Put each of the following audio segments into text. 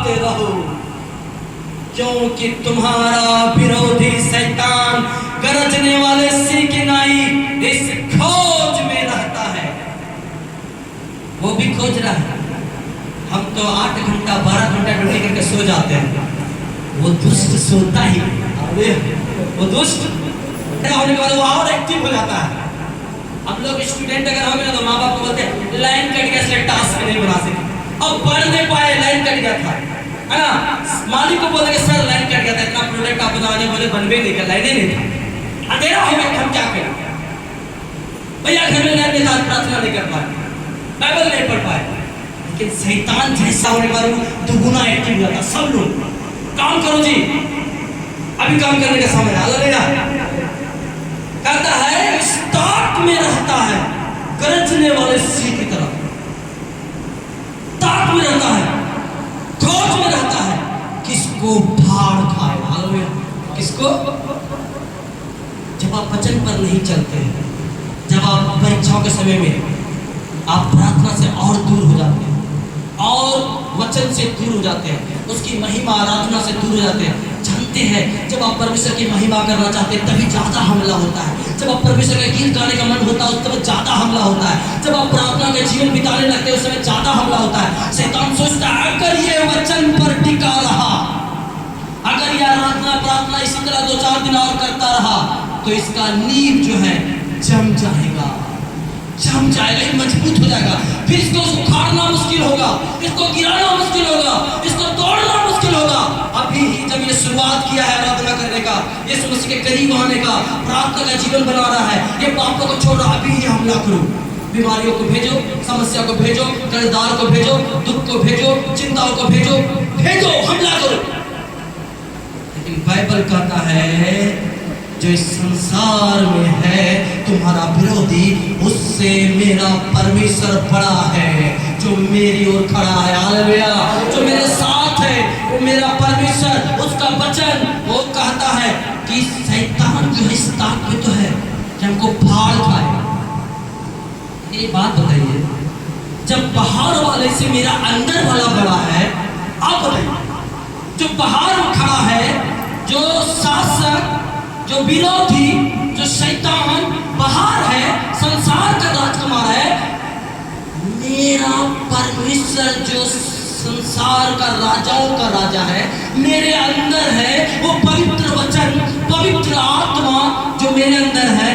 भागते रहो, क्योंकि तुम्हारा विरोधी शैतान गरजने वाले सिंह की नाई इस खोज में रहता है। वो भी खोज रहा है। हम तो 8 घंटा 12 घंटा ड्यूटी करके सो जाते हैं, वो दुष्ट सोता ही। अरे वो दुष्ट होने के बाद वो और एक्टिव हो जाता है। हम लोग स्टूडेंट अगर होंगे ना तो माँ बाप को बोलते हैं लाइन कट गया इसलिए टास्क नहीं बना सके, अब पढ़ नहीं पाए, लाइन कट गया था, है ना। मालिक को बोलेंगे सर लाइन कट गया था, इतना प्रोजेक्ट आप बनाने बोले बनवे नहीं कर, लाइन नहीं था, अंधेरा हो गया, हम क्या करें भैया, घर में लाइन नहीं था, प्रार्थना नहीं कर पाए, बाइबल नहीं पढ़ पाए। लेकिन शैतान जैसा होने के बाद दुगुना एक्टिव हो जाता। सब लोग काम करो जी, अभी काम करने का समय है। कहता है ताक में रहता है गरजने वाले सिंह की तरह, ताक में रहता है, खोज में रहता है, किसको फाड़ खाए। हालेलुया। किसको? जब आप वचन पर नहीं चलते हैं, जब आप परीक्षाओं के समय में आप प्रार्थना से और दूर हो जाते हैं और वचन से दूर हो जाते हैं, उसकी महिमा आराधना से दूर हो जाते हैं। जानते हैं जब आप परमेश्वर की महिमा करना चाहते हैं तभी ज्यादा हमला होता है। जब आप परमेश्वर का गीत गाने का मन होता है उस समय ज्यादा हमला होता है। जब आप प्रार्थना के जीवन बिताने लगते हैं उस समय ज्यादा हमला होता है। शैतान सोचता है अगर ये वचन पर टिका रहा, अगर ये आराधना प्रार्थना इसी तरह 2-4 दिन और करता रहा तो इसका नींव जो है जम जाएगा, मजबूत हो जाएगा, फिर इसको उखाड़ना मुश्किल होगा, इसको गिराना मुश्किल होगा, इसको तोड़ना मुश्किल होगा। अभी ही जब ये शुरुआत किया है आराधना करने का, यीशु मसीह के करीब आने का, प्रार्थना का जीवन बना रहा है, ये पापों को छोड़ रहा, अभी ही हमला करो। बीमारियों को भेजो, समस्या को भेजो, कर्जदार को भेजो, दुख को भेजो, चिंताओं को भेजो, हमला करो। लेकिन बाइबल कहता है जो इस संसार में है तुम्हारा विरोधी, उससे मेरा परमेश्वर बड़ा है जो मेरी ओर खड़ा है। हालेलुया। जो मेरे साथ है वो मेरा परमेश्वर, उसका वचन वो कहता है कि शैतान जो इस ताक में तो है कि हमको फाड़ खाए। ये बात बताइए, जब बाहर वाले से मेरा अंदर वाला बड़ा है, आप बताइए जो बाहर खड़ा है, जो शासक, जो विरोधी, जो शैतान बाहर है, संसार का राजकुमार है, मेरा परमेश्वर जो संसार का राजाओं का राजा है मेरे अंदर है, वो पवित्र वचन, पवित्र आत्मा जो मेरे अंदर है,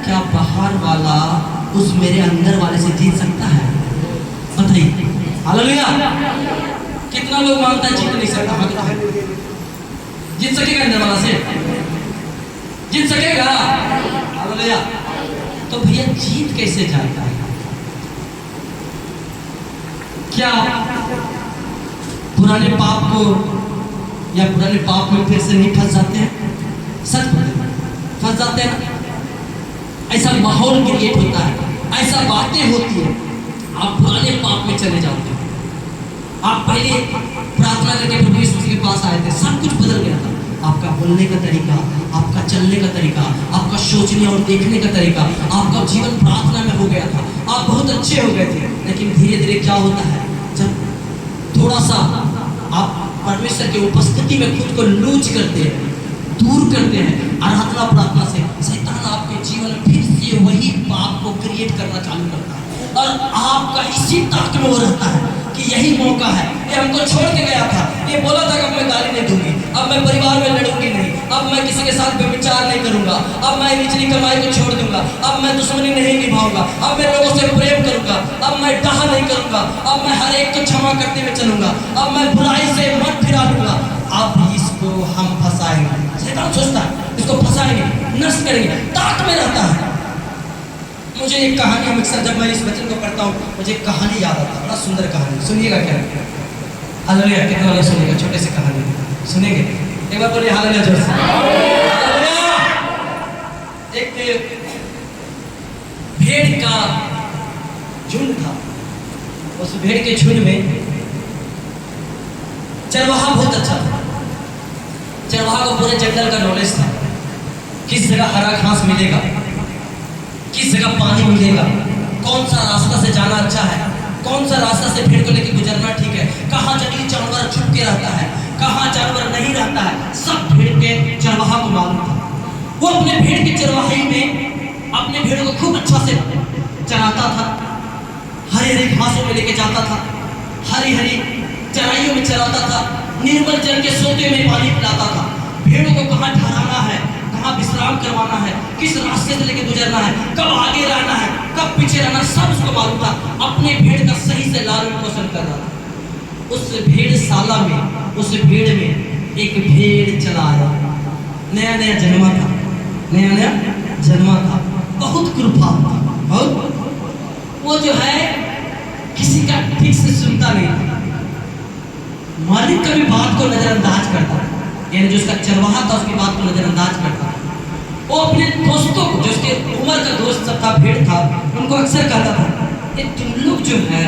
क्या बाहर वाला उस मेरे अंदर वाले से जीत सकता है? बताइए। हालेलुया। कितना लोग मानता है जीत नहीं सकता? जीत सकेगा अंदर वाला से? जीत सकेगा? हालेलुया। तो भैया जीत कैसे जाता है? क्या पुराने पाप को या पुराने पाप में फिर से नहीं फंस जाते हैं? सच बोले, फंस जाते हैं ना? ऐसा माहौल क्रिएट होता है, ऐसा बातें होती है, आप पुराने पाप में चले जाते हैं। आप पहले प्रार्थना करके प्रभु यीशु के पास आए थे, सब कुछ बदल गया था। आपका बोलने का तरीका, आपका चलने का तरीका, आपका सोचने और देखने का तरीका, आपका जीवन प्रार्थना में हो गया था, आप बहुत अच्छे हो गए थे। लेकिन धीरे धीरे क्या होता है, जब थोड़ा सा आप परमेश्वर की उपस्थिति में खुद को लूज करते हैं, दूर करते हैं आराधना प्रार्थना से, शैतान आपके जीवन में फिर से वही पाप को क्रिएट करना चालू करता है और आपका इसी ताक में वो रहता है कि यही मौका है। ये हमको छोड़ के गया था, ये बोला था कि अब मैं गाली नहीं दूंगी, अब मैं परिवार में लड़ूंगी नहीं, अब मैं किसी के साथ व्यभिचार नहीं करूंगा, अब मैं निचली कमाई को छोड़ दूंगा, अब मैं दुश्मनी नहीं निभाऊंगा, अब मैं लोगों से प्रेम करूंगा, अब मैं डाह नहीं करूंगा, अब मैं हर एक को क्षमा करते हुए चलूंगा, अब मैं बुराई से मन फिरा लूंगा। अब इसको हम फंसाएंगे। शैतान सोचता है इसको फंसाएंगे, नष्ट करेंगे, ताक में रहता है। मुझे एक कहानी, हमेशा जब मैं इस वचन को पढ़ता हूँ मुझे एक कहानी याद आता है, बड़ा सुंदर कहानी, सुनिएगा क्या? हालेलुया। कितना लोग सुनिएगा? छोटे से कहानी सुनेंगे? एक बार बोलिए हालेलुया जोर से। एक भेड़ का झुंड था, उस भेड़ के झुंड में चरवाहा बहुत अच्छा था। चरवाहा को पूरे जंगल का नॉलेज था, किस जगह हरा घास मिलेगा, किस जगह पानी मिलेगा, कौन सा रास्ता से जाना अच्छा है, कौन कौन सा रास्ता से भेड़ को लेकर गुजरना ठीक है, कहाँ जंगली जानवर छुप के रहता है, कहाँ जानवर नहीं रहता है, सब भेड़ के चरवाहा को मालूम था। वो अपने भेड़ के चरवाही में अपने भेड़ को खूब अच्छा से चराता था, हरी हरी घासों में लेके जाता था, हरी हरी चराइयों में चराता था, निर्मल जल के सोते में पानी पिलाता था। भेड़ों को कहाँ ठहराना है, कहाँ विश्राम करवाना है, किस रास्ते से लेके गुजरना है, कब आगे रहना है, कब पीछे रहना, सब उसको मालूम था। अपने भेड़ का सही से लालन पोषण कर रहा था। उस भेड़शाला में, उस भेड़ में एक भेड़ चला आया, नया नया जन्मा था, नया नया जन्मा था, बहुत कुरूपात था, और वो जो है किसी का ठीक से सुनता नहीं था। मालिक कभी बात को नजरअंदाज करता, यानी जो उसका चरवाहा था उसकी बात को नजरअंदाज करता। वो अपने दोस्तों को, जो उसके उम्र का दोस्त सब था, भेड़ था, उनको अक्सर कहता था कि तुम लोग जो है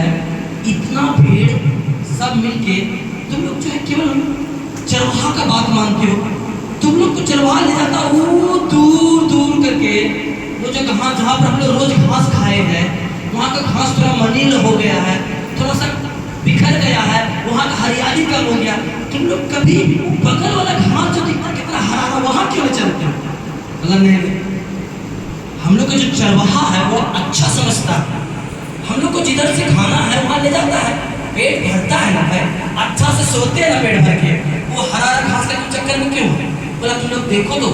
इतना भेड़ सब मिलके तुम लोग जो है केवल चरवाहा का बात मानते हो। तुम लोग को चरवाहा ले जाता वो दूर दूर करके, वो जो कहाँ जहाँ पर हम लोग रोज घास खाए हैं, वहाँ का घास थोड़ा मनील हो गया है, थोड़ा सा बिखर गया है, वहाँ का हरियाली कम हो गया। तुम लोग कभी बगल वाला घास जो दिखता कितना हरा है, वहाँ क्यों नहीं चलते हो? मतलब नहीं, हम लोग का जो चरवाहा है वो अच्छा समझता है, हम लोग को जिधर से खाना है वहाँ ले जाता है, पेट भरता है ना भाई, अच्छा से सोते हैं ना पेट भर के, वो हरा घास का चक्कर में क्यों है? बोला तुम लोग देखो तो,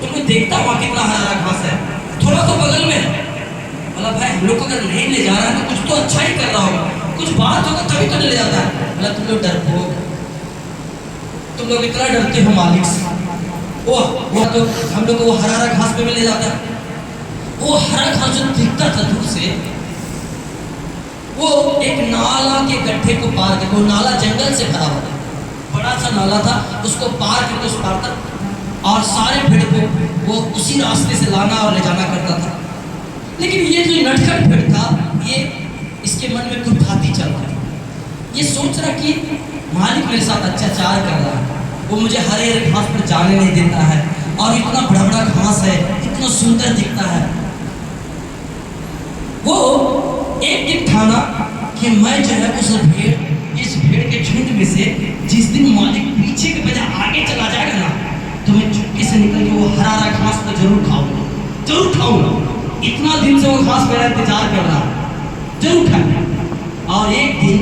तुम लोग देखता वहाँ कितना हरा घास है, थोड़ा तो बगल में है। बोला भाई हम लोग को अगर नहीं ले जा रहा है तो कुछ तो अच्छा ही कर रहा होगा, कुछ बात होगा तभी तो ले जाता है। बोला तुम लोग डरपोक, तुम लोग इतना डरते हो मालिक से। वो तो हम लोग को वो हरा घास पे भी ले जाता है, वो हरा घास जो दिखता था दूर से, वो एक नाला के गड्ढे को पार करके, वो नाला जंगल से भरा हुआ था, बड़ा सा नाला था, उसको पार करके उस पार तक, और सारे भेड़ को वो उसी रास्ते से लाना और ले जाना करता था। लेकिन ये जो नटखट भेड़ था, ये इसके मन में कुर्बाती चल रहा था। ये सोच रहा कि मालिक मेरे साथ अत्याचार कर रहा है, वो मुझे हरे हरे घास पर जाने नहीं देता है, और इतना बड़ा बड़ा घास है, इतना सुंदर दिखता है। वो एक दिन ठाना कि मैं जो है उस भेड़, इस भेड़ के झुंड में से जिस दिन मालिक पीछे के बजाय आगे चला जाएगा ना, तो मैं चुपके से निकल के वो हरा हरा घास को जरूर खाऊंगा, जरूर खाऊंगा। इतना दिन से वो घास मेरा इंतजार कर रहा, जरूर खाऊंगा। और एक दिन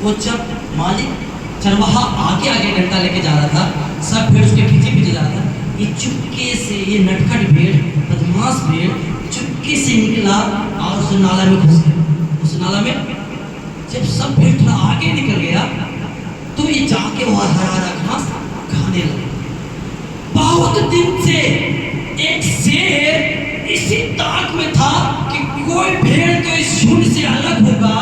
वो जब मालिक चरवाहा आगे आगे डंडा लेके जा रहा था, सब भेड़ उसके पीछे पीछे जा रहा था, ये चुपके से, ये नटखट भेड़, बदमाश भेड़ चुपके से निकला और उस नाला में घुस गया। उस नाला में जब सब भेड़ थोड़ा आगे निकल गया तो ये जाके वो हरा हरा घास खाने लगे। बहुत दिन से एक शेर इसी ताक में था कि कोई भेड़ तो इस झुंड से अलग होगा,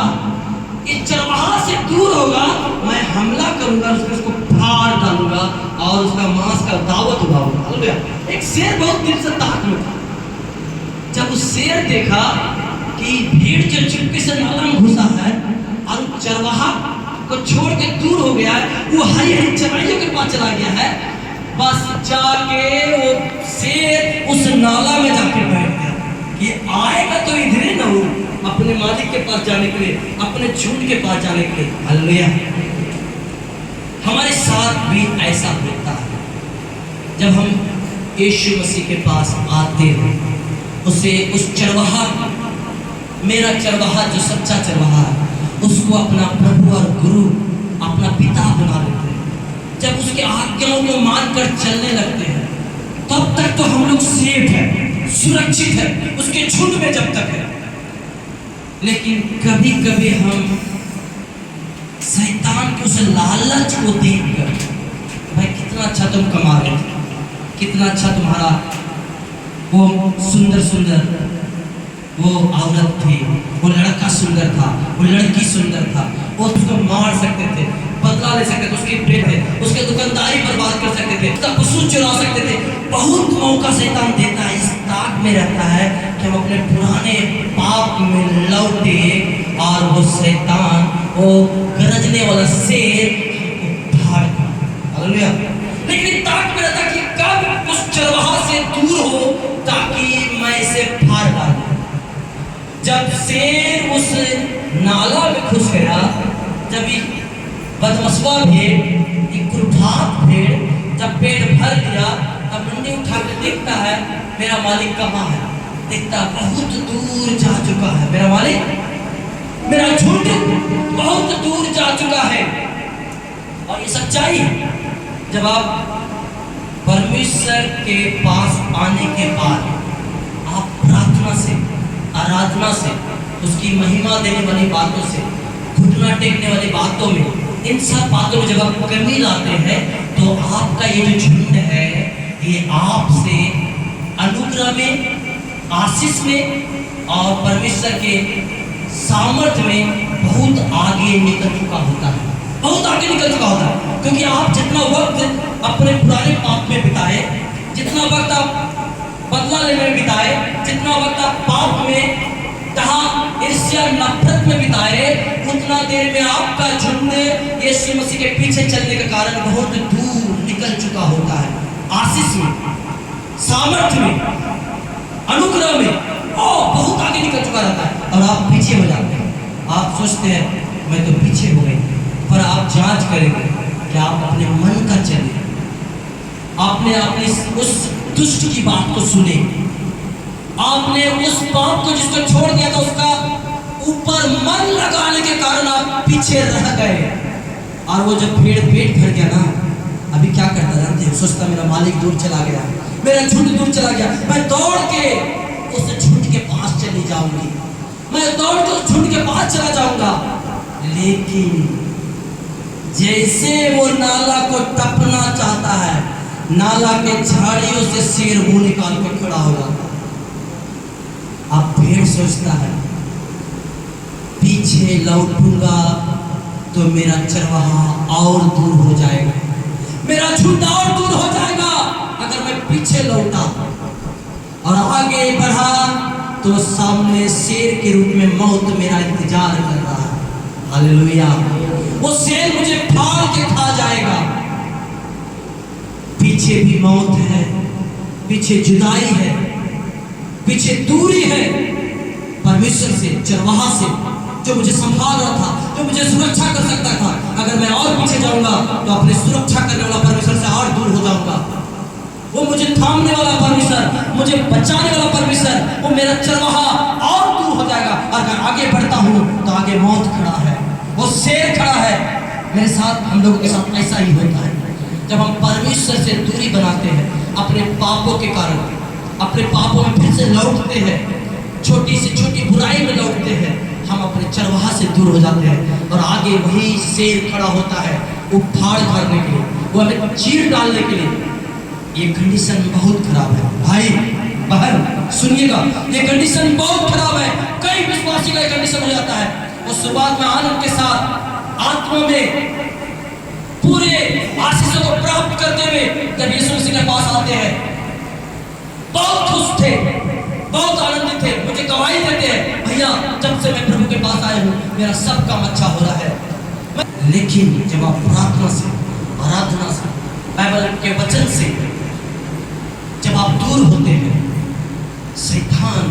इस चरवाहा से दूर होगा, मैं हमला करूंगा, उसको फाड़ डालूंगा और उसका मांस का दावत उठाऊंगा। एक शेर बहुत दिन से ताक में था। जब उस शेर देखा कि भीड़ जो चुपके से नाला में घुसा है और चरवाहा को छोड़ के दूर हो गया है, वो हरी हरी चराइयों के पास चला गया है, बस जाके वो शेर उस नाला में जाके बैठ गया कि आएगा तो इधर ही ना हो, अपने मालिक के पास जाने के लिए, अपने झुंड के पास जाने के लिए। हालेलुया। हमारे साथ भी ऐसा होता है, जब हम यीशु मसीह के पास आते हैं, उसे उस चरवाहा, मेरा चरवाहा जो सच्चा चरवाहा है, उसको अपना प्रभु और गुरु, अपना पिता बना लेते हैं। जब उसके आज्ञाओं को मानकर चलने लगते हैं, तब तक तो हम लोग सेफ है, सुरक्षित है उसके झुंड में जब तक है। लेकिन कभी कभी हम शैतान के उस लालच को देखकर, भाई कितना अच्छा तुम कमा रहे थे, कितना अच्छा तुम्हारा वो सुंदर सुंदर वो औरत थी, वो लड़का सुंदर था, वो लड़की सुंदर था, वो उसको मार सकते थे, बदला ले सकते थे, उसके प्रेम थे, उसके दुकानदारी बर्बाद कर सकते थे, उसका पशु चुरा सकते थे। बहुत मौका शैतान देता है, इस ताक में रहता है कि हम अपने पुराने पाप में लौटे और वो शैतान, वो गरजने वाला शेर फाड़ दे। लेकिन ताक में रहता कि कब उस चरवाहा से दूर हो ताकि मैं इसे फाड़ डालूं। जब शेर उस नाला में घुस गया, जब बदमसवा भेड़, एक कुर्बात भेड़ जब पेट भर लिया, तब मुंडी उठा के देखता है मेरा मालिक कहाँ है। देखता बहुत दूर जा चुका है मेरा मालिक, मेरा झुंड बहुत दूर जा चुका है। और ये सच्चाई है। जब आप परमेश्वर के पास आने के बाद आप प्रार्थना से, आराधना से, उसकी महिमा देने वाली बातों से, घुटना टेकने वाली बातों में, इन सब बातों में जब आप कमी लाते हैं तो आपका ये जो झुंड है ये आपसे अनुग्रह में, आशीष में और परमेश्वर के सामर्थ्य में बहुत आगे निकल चुका होता है, बहुत आगे निकल चुका होता है। क्योंकि आप जितना वक्त अपने पुराने पाप में बिताए, जितना वक्त आप बदला लेने में बिताए, जितना वक्त आप पाप में, जहाँ ईर्ष्या नफरत में बिताए, उतना देर में आपका झुंड यीशु मसीह के पीछे चलने के कारण बहुत दूर निकल चुका होता है, आशीष में, सामर्थ्य में, अनुग्रह में, और बहुत आगे निकल चुका रहता है। और आप पीछे हो जाते हैं। आप सोचते हैं मैं तो पीछे हो गई, पर आप जांच करेंगे कि आप अपने मन का चले, आपने अपने उस दुष्ट की बात को सुने, आपने उस पाप को जिसको छोड़ दिया था उसका ऊपर मन लगाने के कारण आप पीछे रह गए। और वो जब पेट भर गया ना, अभी क्या करता जानते हैं? सोचता मेरा मालिक दूर चला गया, मेरा झुंड दूर चला गया, मैं दौड़ के उस झुंड के पास चली जाऊंगी, मैं दौड़ के उस झुंड के पास चला जाऊंगा। लेकिन जैसे वो नाला को टपना चाहता है, नाला के झाड़ियों से शेर मुंह निकाल के खड़ा हो जाता है। अब भेड़ सोचता है पीछे लौटूंगा तो मेरा चरवाहा और दूर हो जाएगा, मेरा झुंड और दूर हो जाएगा। अगर मैं पीछे लौटा और आगे बढ़ा तो सामने शेर के रूप में मौत मेरा इंतजार कर रहा है। हालेलुया। वो शेर मुझे फाड़ के खा जाएगा। पीछे भी मौत है, पीछे जुदाई है, पीछे दूरी है परमेश्वर से, चरवाहा से, जो मुझे संभाल रहा था, जो मुझे सुरक्षा कर सकता था। अगर मैं और पीछे जाऊंगा तो अपने सुरक्षा करने वाला परमेश्वर से और दूर हो जाऊंगा। वो मुझे थामने वाला परमेश्वर, मुझे बचाने वाला परमेश्वर, वो मेरा चरवाहा और दूर हो जाएगा। अगर आगे बढ़ता हूं तो आगे मौत खड़ा है, वो शेर खड़ा है। मेरे साथ, हम लोगों के साथ ऐसा ही होता है। जब हम परमेश्वर से दूरी बनाते हैं अपने पापों के कारण, अपने पापों में फिर से लौटते हैं, छोटी से छोटी बुराई में लौटते हैं, हम अपने चरवाहा से दूर हो जाते हैं। और आगे वही शेर खड़ा होता है उफाड़ करने के लिए, वो हमें चीर डालने के लिए। ये कंडीशन बहुत खराब है भाई बहन, सुनिएगा, ये कंडीशन बहुत खराब है। कई विश्वासी का ये कंडीशन हो जाता है। वो शुरुआत में आनंद के साथ आत्मा में पूरे आशीषों को प्राप्त करते हुए जब यीशु मसीह के पास आते हैं, बहुत खुश थे, बहुत आनंदित थे, मुझे गवाही देते हैं, भैया जब से मैं प्रभु के पास आया हूँ मेरा सब काम अच्छा हो रहा है। लेकिन जब आप प्रार्थना से, आराधना से, बाइबल के वचन से जब आप दूर होते हैं, शैतान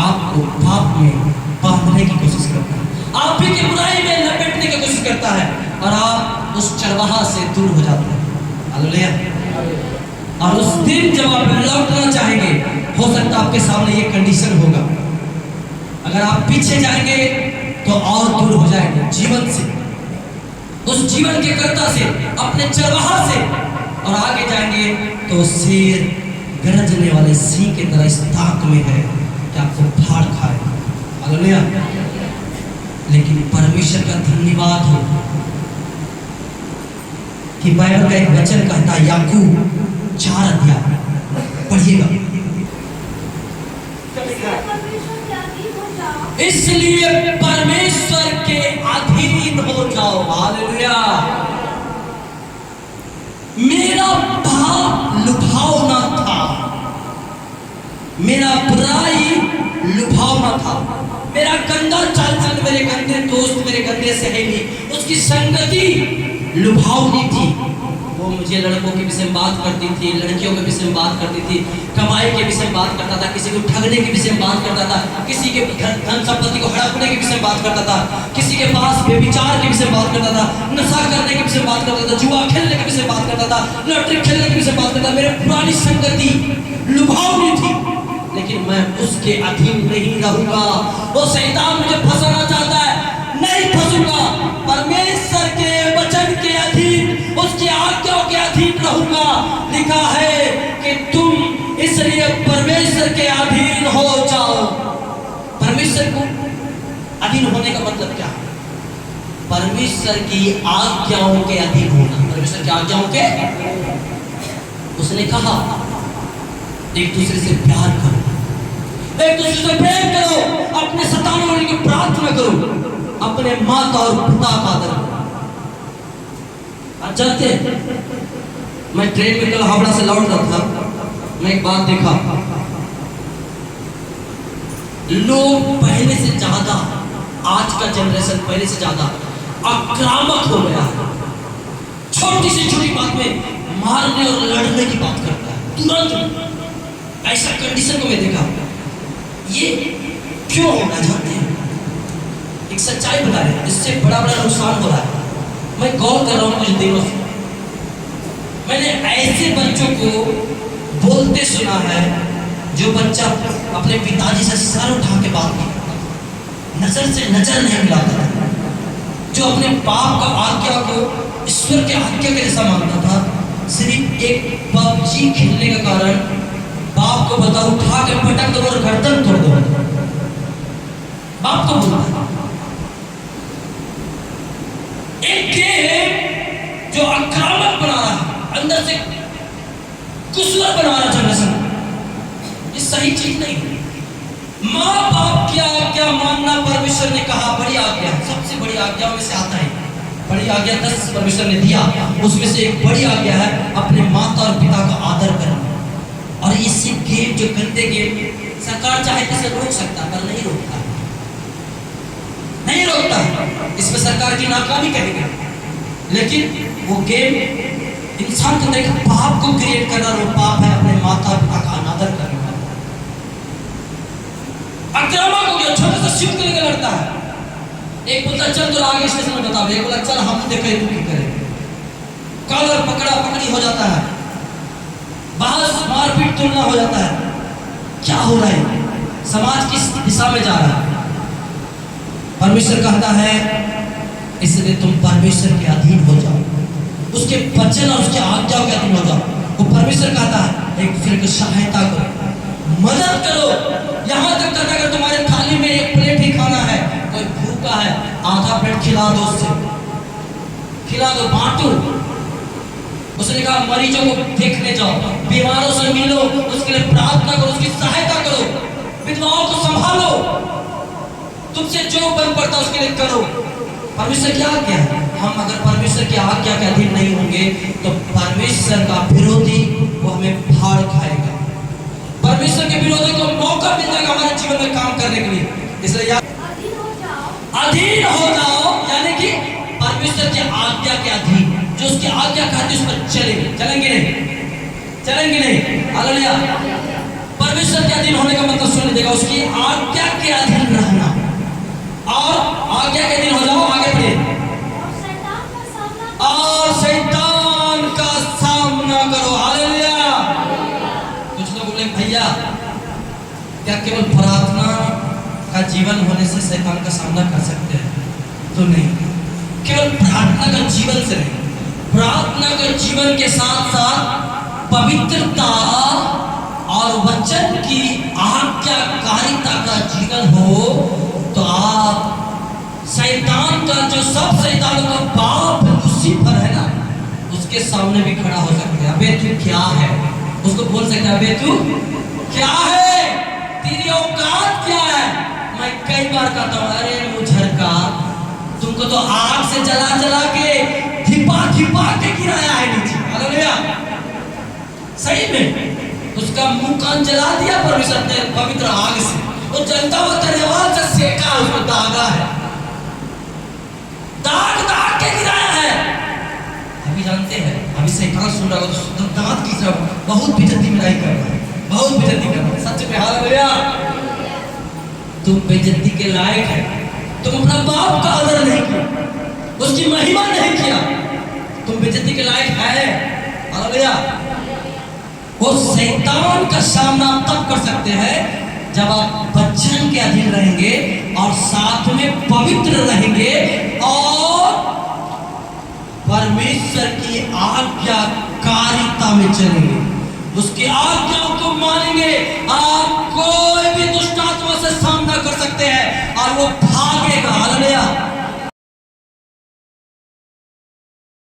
आपको पाप में बांधने की कोशिश करता है, आप भी की बुराई में लपेटने की कोशिश करता है, और आप उस चरवाहा से दूर हो जाते हैं। हालेलुया। और उस दिन जब आप लौटना चाहेंगे, हो सकता है आपके सामने ये कंडीशन होगा। अगर आप पीछे जाएंगे तो और दूर हो जाएंगे जीवन से, उस जीवन के कर्ता से, अपने चरवाहा से। और आगे जाएंगे तो शेर गरजने वाले सिंह की तरह इस ताक में है कि आपको फाड़ खाए। हालेलुया। लेकिन परमेश्वर का धन्यवाद हो कि बाइबल का एक वचन कहता है, याकूब 4 अध्याय पढ़िएगा। इसलिए परमेश्वर के अधीन हो जाओ। हालेलुया। मेरा भाव लुभावना था, मेरा बुराई लुभावना था, मेरा गंदा चाल चलन, मेरे गंदे दोस्त, मेरे गंदे सहेली, उसकी संगति लुभावनी थी। वो मुझे लड़कों के विषय में बात करती थी, लड़कियों के विषय में बात करती थी, कमाई के विषय में बात करता था, किसी को ठगने के विषय में बात करता था, किसी धन संपत्ति को हड़पने के विषय में बात करता था, किसी के पास व्यभिचार के विषय में बात करता था, नशा करने के विषय में बात करता था, जुआ खेलने के विषय में बात करता था, लॉटरी खेलने के विषय में बात करता था। मेरे पुरानी संगति लुभावनी थी, लेकिन मैं उसके अधीन नहीं रहूंगा। वो शैतान मुझे फंसाना चाहता है, नहीं फंसूंगा। परमेश्वर के वचन के अधीन, उसकी आज्ञाओं के अधीन रहूंगा। लिखा है कि तुम इसलिए परमेश्वर के अधीन हो जाओ। परमेश्वर को अधीन होने का मतलब क्या है? परमेश्वर की आज्ञाओं के अधीन होना। परमेश्वर की आज्ञाओं के, उसने कहा एक दूसरे से प्यार करो, एक दूसरे से प्रेम करो, अपने सताने वाले की प्रार्थना करो, अपने माता और पिता का आदर करो। चलते, मैं ट्रेन में कल हावड़ा से लौट रहा था, मैं एक बात देखा, लोग पहले से ज्यादा, आज का जनरेशन पहले से ज्यादा आक्रामक हो गया है। छोटी से छोटी बात में मारने और लड़ने की बात करता है तुरंत। ऐसा कंडीशन को मैं देखा। ये क्यों होना जानते हैं? एक सच्चाई बता रहे हैं, इससे बड़ा बड़ा नुकसान हो रहा है। मैं गौर कर रहा हूं कुछ दिनों से, मैंने ऐसे बच्चों को बोलते सुना है जो बच्चा अपने पिताजी से सर उठा के बात नहीं करता, नजर से नजर नहीं मिलाता था, जो अपने बाप का आज्ञा को ईश्वर के आज्ञा के जैसा मानता था। सिर्फ एक पबजी खेलने का कारण बाप को बताओ, उठा के पटक दो और गर्दन तोड़ दो। बाप को बोलता एक गेम जो आक्रामक बना रहा है, अंदर से कुशलर बना रहा जनरेशन, ये सही चीज नहीं है। माँ बाप की आज्ञा मानना परमेश्वर ने कहा बड़ी आज्ञा, सबसे बड़ी आज्ञा में से आता है। बड़ी आज्ञा 10 परमेश्वर ने दिया, उसमें से एक बड़ी आज्ञा है अपने माता और पिता का आदर करना। और इसी गेम जो गंदे गेम, सरकार चाहे तो इसे रोक सकता पर नहीं रोकता, नहीं रोकता। इसमें सरकार की नाकामी कहेंगे, लेकिन वो गेम इंसान के अंदर पाप को क्रिएट करना, वो पाप है अपने माता पिता का अनादर करना। आक्रामक हो गया, छोटे से शिव को लेकर लड़ता है। एक बोलता चल तो आगे स्टेशन में बता, एक बोला चल हम देखे तू क्या करें। कॉलर पकड़ा पकड़ी हो जाता है, बहस मारपीट तुलना हो जाता है। क्या हो रहा है? समाज किस दिशा में जा रहा है? परमेश्वर कहता है इसलिए तुम परमेश्वर के अधीन हो जाओ, उसके वचन और उसके आज्ञा के अधीन हो जाओ। वो परमेश्वर कहता है एक दूसरे की सहायता करो, मदद करो। यहाँ तक करना, अगर तुम्हारे थाली में एक प्लेट ही खाना है, कोई भूखा है, आधा प्लेट खिला दो, उससे खिला दो, बांटो। उसने कहा मरीजों को देखने जाओ, बीमारों से मिलो, उसके लिए प्रार्थना करो, उसकी सहायता करो, विधवाओं को संभालो, तुमसे जो बन पड़ता उसके लिए करो। परमेश्वर की आज्ञा है। हम अगर परमेश्वर की आज्ञा के अधीन नहीं होंगे तो परमेश्वर का विरोधी वो हमें फाड़ खाएगा। परमेश्वर के विरोधी को मौका मिल जाएगा हमारे जीवन में काम करने के लिए। इसलिए अधीन हो जाओ, यानी कि परमेश्वर की आज्ञा के अधीन, जो उसकी आज्ञा कहती है उस पर चलेंगे। चलेंगे नहीं? चलेंगे नहीं? हालेलुया। परमेश्वर के अधीन होने का मतलब सुन लीजिएगा, उसकी आज्ञा के अधीन रहना। और आज्ञा के अधीन हो जाओ, आगे बढ़िए। और शैतान का सामना करो। हालेलुया। कुछ लोग बोले भैया क्या केवल प्रार्थना का जीवन होने से शैतान का सामना कर सकते हैं? तो नहीं, केवल प्रार्थना का जीवन से नहीं, प्रार्थना के जीवन के साथ साथ पवित्रता और वचन की आज्ञाकारिता का जीवन हो तो आप शैतान का, जो सब शैतानों का बाप लूसीफर है ना, उसके सामने भी खड़ा हो सकते हैं। अबे तू क्या है? उसको बोल सकते हैं अबे तू क्या है, तेरी औकात क्या है? मैं कई बार कहता हूँ अरे मुझर का, तुमको तो आग से जला जला के धिपा धिपा के गिराया है नीचे। हालेलुया। सही में उसका मुंह कान जला दिया परमेश्वर ने पवित्र आग से, वो जलता हुआ तलवार से सेका, उसको दागा है, दाग दाग के गिराया है। अभी जानते हैं, अभी शैतान सुन रहा हो तो दांत खींच रहा हो, बहुत बेइज्जती में नहीं कर रहा है, बहुत बेइज्जती कर रहा है, सच में। हालेलुया। तुम बेइज्जती के लायक है। तुम अपना बाप का आदर नहीं किया, उसकी महिमा नहीं किया, तुम बेइज्जती के लायक है। हालेलुया। वो शैतान का सामना तब कर सकते हैं जब आप वचन के अधीन रहेंगे और साथ में पवित्र रहेंगे और परमेश्वर की आज्ञाकारिता में चलेंगे, उसकी आज्ञाओं को मानेंगे। आप कोई भी दुष्ट आत्मा से सामना कर सकते हैं और वो